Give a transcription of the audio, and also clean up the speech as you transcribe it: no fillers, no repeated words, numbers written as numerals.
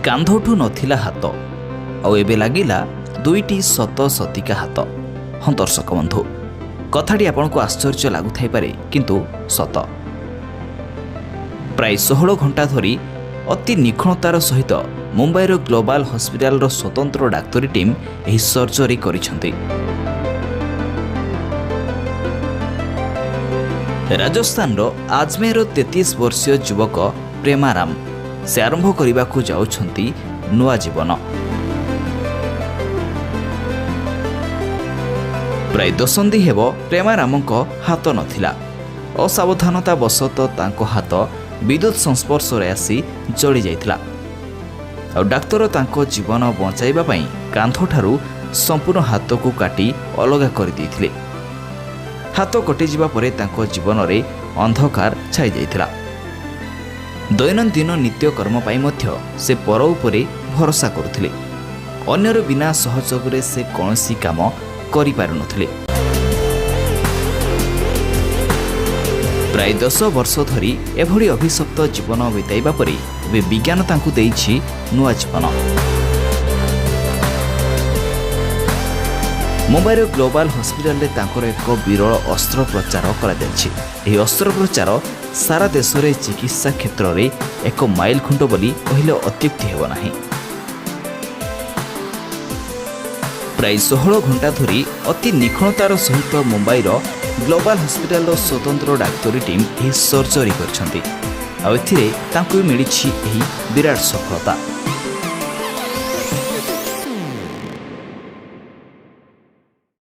କାନ୍ଧଠୁ ନଥିଲା ହାତ ଆଉ ଏବେ ଲାଗିଲା ଦୁଇଟି ସତ ସତିକା ହାତ। ହଁ ଦର୍ଶକ ବନ୍ଧୁ, କଥାଟି ଆପଣଙ୍କୁ ଆଶ୍ଚର୍ଯ୍ୟ ଲାଗୁଥାଇପାରେ, କିନ୍ତୁ ସତ। ପ୍ରାୟ 16 ଘଣ୍ଟା ଧରି ଅତି ନିଖୁଣତାର ସହିତ ମୁମ୍ବାଇର ଗ୍ଲୋବାଲ ହସ୍ପିଟାଲର ସ୍ୱତନ୍ତ୍ର ଡାକ୍ତରୀ ଟିମ୍ ଏହି ସର୍ଜରୀ କରିଛନ୍ତି। ରାଜସ୍ଥାନର ଆଜମେରର 33 ବର୍ଷୀୟ ଯୁବକ ପ୍ରେମାରାମ ସେ ଆରମ୍ଭ କରିବାକୁ ଯାଉଛନ୍ତି ନୂଆ ଜୀବନ। ପ୍ରାୟ ଦଶନ୍ଧି ହେବ ପ୍ରେମାରାମଙ୍କ ହାତ ନଥିଲା। ଅସାବଧାନତା ବଶତଃ ତାଙ୍କ ହାତ ବିଦ୍ୟୁତ୍ ସଂସ୍ପର୍ଶରେ ଆସି ଜଳି ଯାଇଥିଲା ଆଉ ଡାକ୍ତର ତାଙ୍କ ଜୀବନ ବଞ୍ଚାଇବା ପାଇଁ କାନ୍ଧଠାରୁ ସମ୍ପୂର୍ଣ୍ଣ ହାତକୁ କାଟି ଅଲଗା କରିଦେଇଥିଲେ। ହାତ କଟିଯିବା ପରେ ତାଙ୍କ ଜୀବନରେ ଅନ୍ଧକାର ଛାଇ ଯାଇଥିଲା। ଦୈନନ୍ଦିନ ନିତ୍ୟକର୍ମ ପାଇଁ ମଧ୍ୟ ସେ ପର ଉପରେ ଭରସା କରୁଥିଲେ। ଅନ୍ୟର ବିନା ସହଯୋଗରେ ସେ କୌଣସି କାମ କରିପାରୁନଥିଲେ। ପ୍ରାୟ 10 ବର୍ଷ ଧରି ଏଭଳି ଅଭିଶପ୍ତ ଜୀବନ ବିତାଇବା ପରେ ଏବେ ବିଜ୍ଞାନ ତାଙ୍କୁ ଦେଇଛି ନୂଆ ଜୀବନ। ମୁମ୍ବାଇର ଗ୍ଲୋବାଲ ହସ୍ପିଟାଲରେ ତାଙ୍କର ଏକ ବିରଳ ଅସ୍ତ୍ରୋପଚାର କରାଯାଇଛି। ଏହି ଅସ୍ତ୍ରୋପଚାର ସାରା ଦେଶରେ ଚିକିତ୍ସା କ୍ଷେତ୍ରରେ ଏକ ମାଇଲଖୁଣ୍ଟ ବୋଲି କହିଲେ ଅତ୍ୟୁକ୍ତି ହେବ ନାହିଁ। ପ୍ରାୟ 16 ଘଣ୍ଟା ଧରି ଅତି ନିଖୁଣତାର ସହିତ ମୁମ୍ବାଇର ଗ୍ଲୋବାଲ ହସ୍ପିଟାଲର ସ୍ୱତନ୍ତ୍ର ଡାକ୍ତରୀ ଟିମ୍ ଏହି ସର୍ଜରୀ କରିଛନ୍ତି ଆଉ ଏଥିରେ ତାଙ୍କୁ ମିଳିଛି ଏହି ବିରାଟ ସଫଳତା।